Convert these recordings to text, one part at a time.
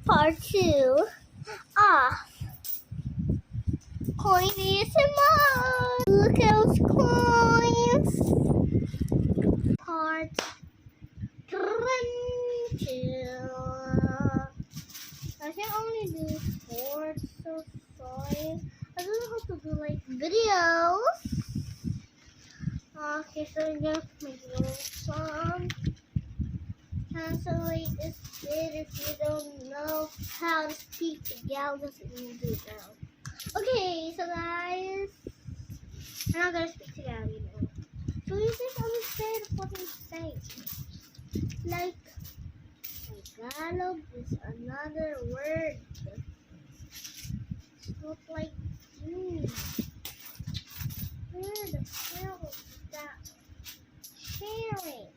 Part 2 off. Coin ASMR. Look at those coins. Part 2. I can only do 4, so sorry. I don't know how to do like videos. Okay, so I'm gonna make a little song. Translate this bit if you don't know how to speak Tagalog in detail. Okay, so guys, I'm not gonna speak Tagalog anymore. So you just understand what I'm saying. Like, Tagalog is another word. It's not like you. Where the hell is that sharing?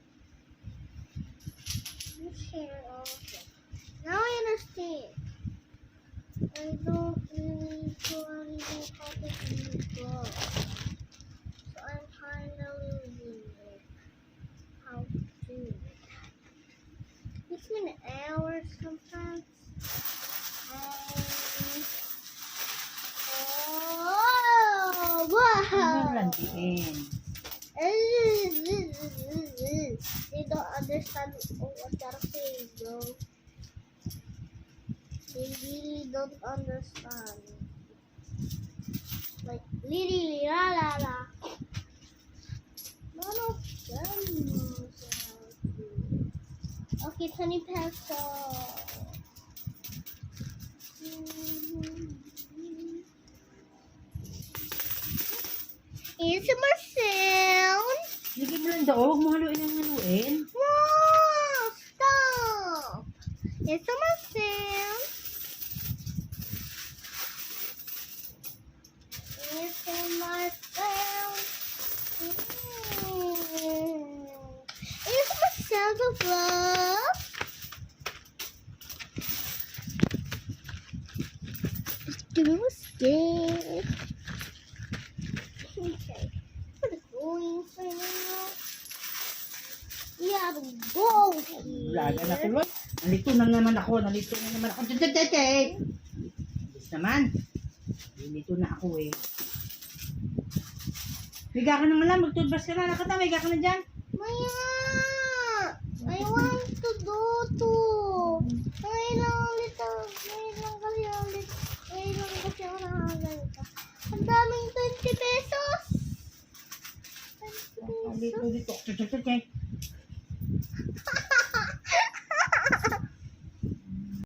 You share all of it. Now I understand. I don't really know how to do go. So I'm kind of losing it. How to do it. It's been hours sometimes. Oh, wow! They don't understand what I'm saying, bro. They really don't understand. Like, literally, la la la. None of them knows how to. Okay, 20 pesos. ASMR sound. Lagyan mo lang daw. Huwag mo haluin ang haluin. Wow! Stop! ASMR sound. ASMR sound. ASMR sound of love. Give me a stick. Okay. Put the coins right now. We have a gold here. Laga na tuloy. Nalito na naman ako. Tete! Bilis naman. Nalito na ako eh. Higa ka naman lang. Mag-toothbrush ka na. Nakata, higa ka na dyan. Maya! I want to do too. I know little.